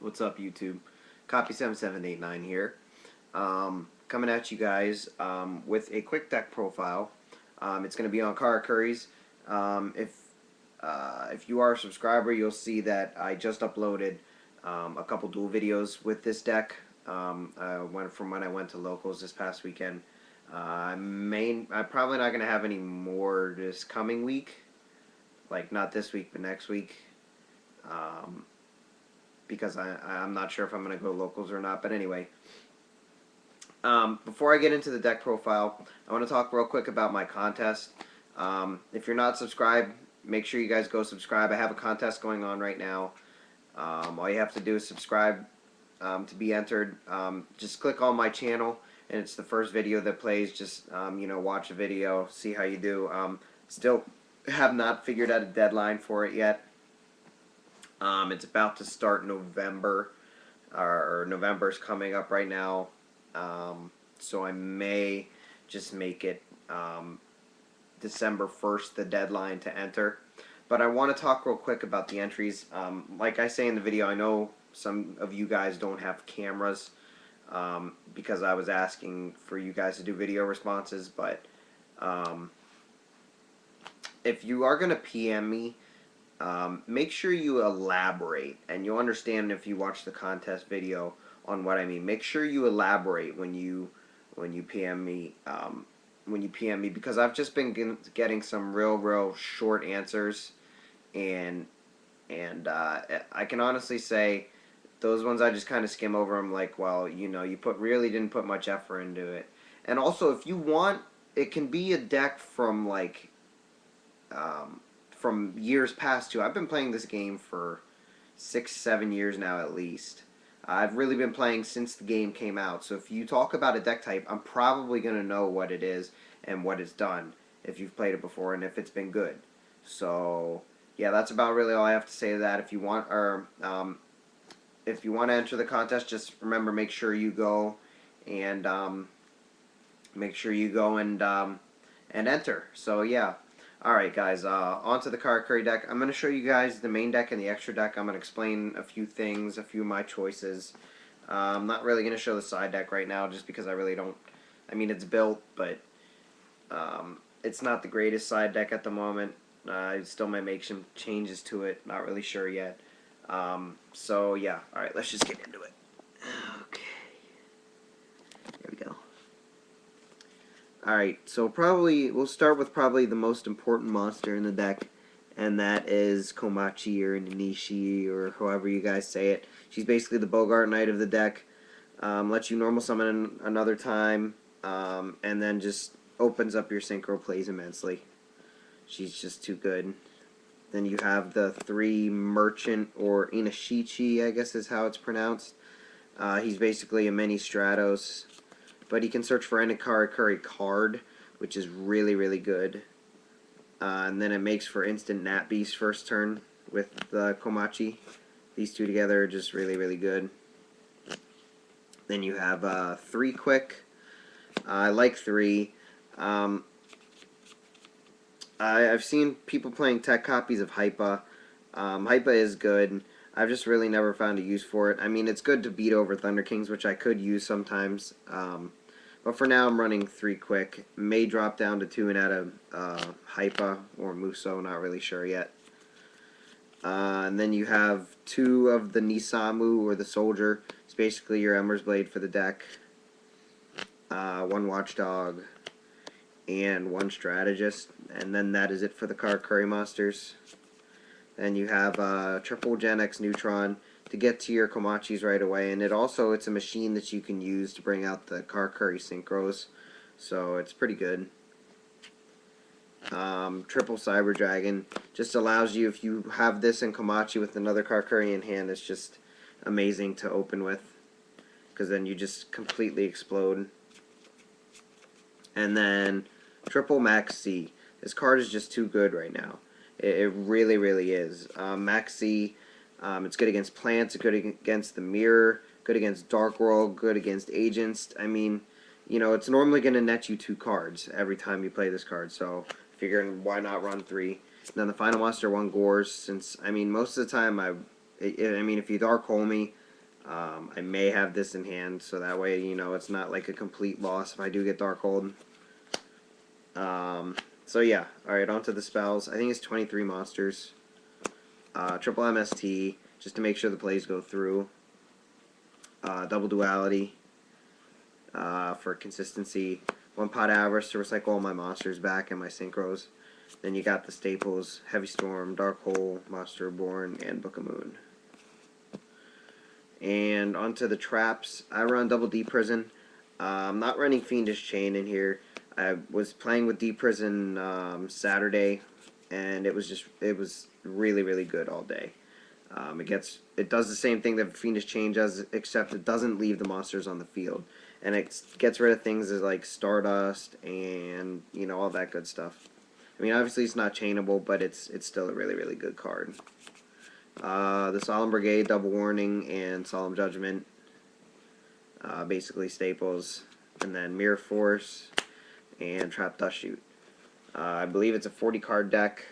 What's up, YouTube? Copy7789 here. Coming at you guys with a quick deck profile. It's going to be on Karakuri's. If you are a subscriber, you'll see that I just uploaded a couple dual videos with this deck. I went from when I went to locals this past weekend. I'm probably not going to have any more this coming week. Like, not this week, but next week. Because I'm not sure if I'm going to go locals or not. But anyway, before I get into the deck profile, I want to talk real quick about my contest. If you're not subscribed, make sure you guys go subscribe. I have a contest going on right now. All you have to do is subscribe to be entered. Just click on my channel, and it's the first video that plays. Just watch a video, see how you do. Still have not figured out a deadline for it yet. It's about to start November, or November's coming up right now, so I may just make it December 1st the deadline to enter. But I want to talk real quick about the entries. Like I say in the video, I know some of you guys don't have cameras because I was asking for you guys to do video responses, but if you are going to PM me, make sure you elaborate, and you'll understand if you watch the contest video on what I mean. Make sure you elaborate when you PM me. Because I've just been getting some real short answers, and I can honestly say those ones I just kind of skim over them. Like, well, you really didn't put much effort into it. And also, if you want, it can be a deck from like from years past too. I've been playing this game for 6-7 years now at least. I've really been playing since the game came out. So if you talk about a deck type, I'm probably going to know what it is and what it's done if you've played it before and if it's been good. So yeah, that's about really all I have to say to that. If you want to enter the contest, just remember, make sure you go and enter. So yeah. Alright guys, on to the Karakuri deck. I'm going to show you guys the main deck and the extra deck. I'm going to explain a few things, a few of my choices. I'm not really going to show the side deck right now just because I really don't... I mean, it's built, but it's not the greatest side deck at the moment. I still might make some changes to it. Not really sure yet. So yeah, alright, let's just get into it. Okay. Here we go. Alright, so we'll start with probably the most important monster in the deck, and that is Komachi or Nanishi or however you guys say it. She's basically the Bogart Knight of the deck. Lets you normal summon another time, and then just opens up your synchro plays immensely. She's just too good. Then you have the 3 Merchant, or Inashichi, I guess is how it's pronounced. He's basically a mini Stratos. But he can search for any Karakuri card, which is really good. And then it makes for instant Nat Beast first turn with Komachi. These two together are just really good. Then you have 3 quick. I like 3. I've seen people playing tech copies of Hypa. Hypa is good. I've just really never found a use for it. I mean, it's good to beat over Thunder Kings, which I could use sometimes. But for now, I'm running 3 quick. May drop down to 2 and out of Hypa or Muso, not really sure yet. And then you have 2 of the Nisamu, or the Soldier. It's basically your Ember's Blade for the deck. 1 Watchdog, and 1 Strategist. And then that is it for the Karakuri monsters. Then you have triple Gen X Neutron to get to your Komachis right away, and it's a machine that you can use to bring out the Karakuri synchros, so it's pretty good. Triple Cyber Dragon just allows you, if you have this in Komachi with another Karakuri in hand, it's just amazing to open with, because then you just completely explode. And then Triple Max C. This card is just too good right now. It really is. Max C, it's good against plants, it's good against the mirror, good against Dark World, good against agents. I mean, it's normally going to net you 2 cards every time you play this card, so figuring why not run 3. And then the final monster, 1 Gores, since, I mean, most of the time, if you Dark Hole me, I may have this in hand, so that way, you know, it's not like a complete loss if I do get Darkhold. So yeah, alright, on to the spells. I think it's 23 monsters. Triple MST, just to make sure the plays go through. Double Duality, for consistency. One Pot Avarice to recycle all my monsters back and my synchros. Then you got the staples, Heavy Storm, Dark Hole, Monster Reborn, and Book of Moon. And onto the traps. I run Double D Prison. I'm not running Fiendish Chain in here. I was playing with D Prison Saturday, and it was really, really good all day. It does the same thing that Fiendish Chain does, except it doesn't leave the monsters on the field, and it gets rid of things like Stardust and, you know, all that good stuff. I mean, obviously it's not chainable, but it's still a really, really good card. The Solemn Brigade, Double Warning, and Solemn Judgment, basically staples, and then Mirror Force and Trap Dust Shoot. I believe it's a 40 card deck,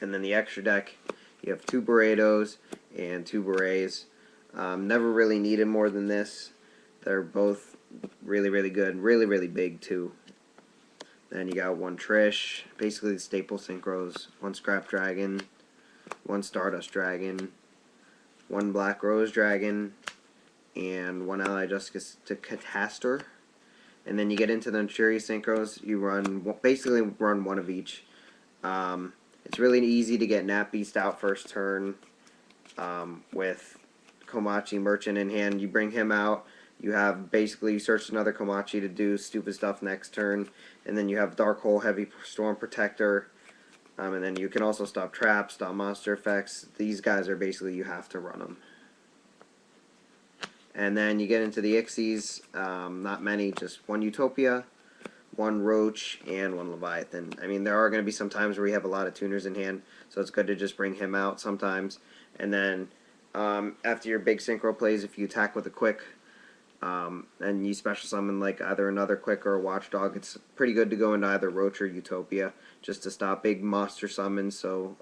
and then the extra deck, you have 2 Beredos and 2 Berets. Never really needed more than this. They're both really, really good, really, really big too. Then you got 1 Trish, basically the staple synchros, 1 Scrap Dragon, 1 Stardust Dragon, 1 Black Rose Dragon, and 1 Ally Justice to Catastor. And then you get into the Churi synchros, you basically run 1 of each. It's really easy to get Nat Beast out first turn with Komachi Merchant in hand. You bring him out. You have basically, you search another Komachi to do stupid stuff next turn. And then you have Dark Hole, Heavy Storm Protector. And then you can also stop traps, stop monster effects. These guys are basically, you have to run them. And then you get into the Ixies. Not many, just 1 Utopia, 1 Roach, and 1 Leviathan. I mean, there are going to be some times where we have a lot of tuners in hand, so it's good to just bring him out sometimes. And then after your big synchro plays, if you attack with a quick, and you special summon like either another quick or a watchdog, it's pretty good to go into either Roach or Utopia just to stop big monster summons, so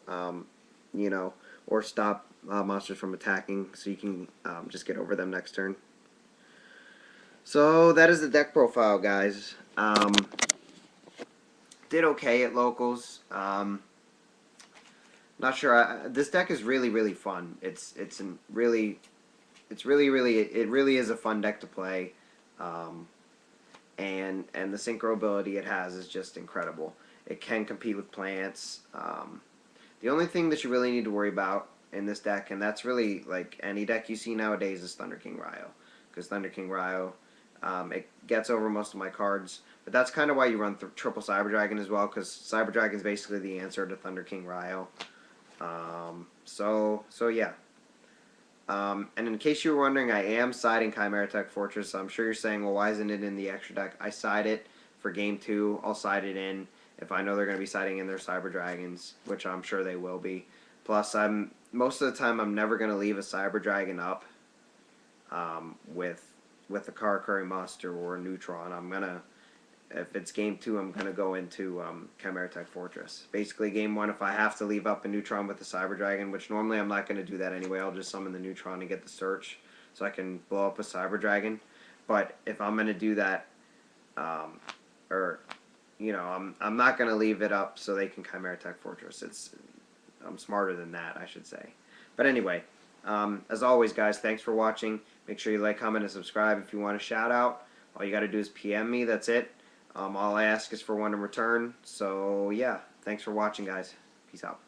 you know, or stop monsters from attacking, so you can just get over them next turn. So that is the deck profile, guys. Did okay at locals. Not sure. This deck is really, really fun. It really is a fun deck to play, and the synchro ability it has is just incredible. It can compete with plants. The only thing that you really need to worry about in this deck, and that's really like any deck you see nowadays, is Thunder King Ryo, because Thunder King Ryo, it gets over most of my cards. But that's kind of why you run triple Cyber Dragon as well, because Cyber Dragon is basically the answer to Thunder King Ryo. So yeah. And in case you were wondering, I am siding Chimera Tech Fortress. So I'm sure you're saying, well, why isn't it in the extra deck? I side it for game 2. I'll side it in if I know they're going to be siding in their Cyber Dragons, which I'm sure they will be. Plus, most of the time I'm never going to leave a Cyber Dragon up with a Karakuri Monster or a Neutron. I'm gonna, if it's game 2, I'm gonna go into Chimera Tech Fortress. Basically, game 1, if I have to leave up a Neutron with the Cyber Dragon, which normally I'm not gonna do that anyway, I'll just summon the Neutron and get the search so I can blow up a Cyber Dragon. But if I'm gonna do that, or you know, I'm not gonna leave it up so they can Chimera Tech Fortress. I'm smarter than that, I should say. But anyway, as always, guys, thanks for watching. Make sure you like, comment, and subscribe if you want a shout out. All you got to do is PM me. That's it. All I ask is for one in return. So yeah, thanks for watching, guys. Peace out.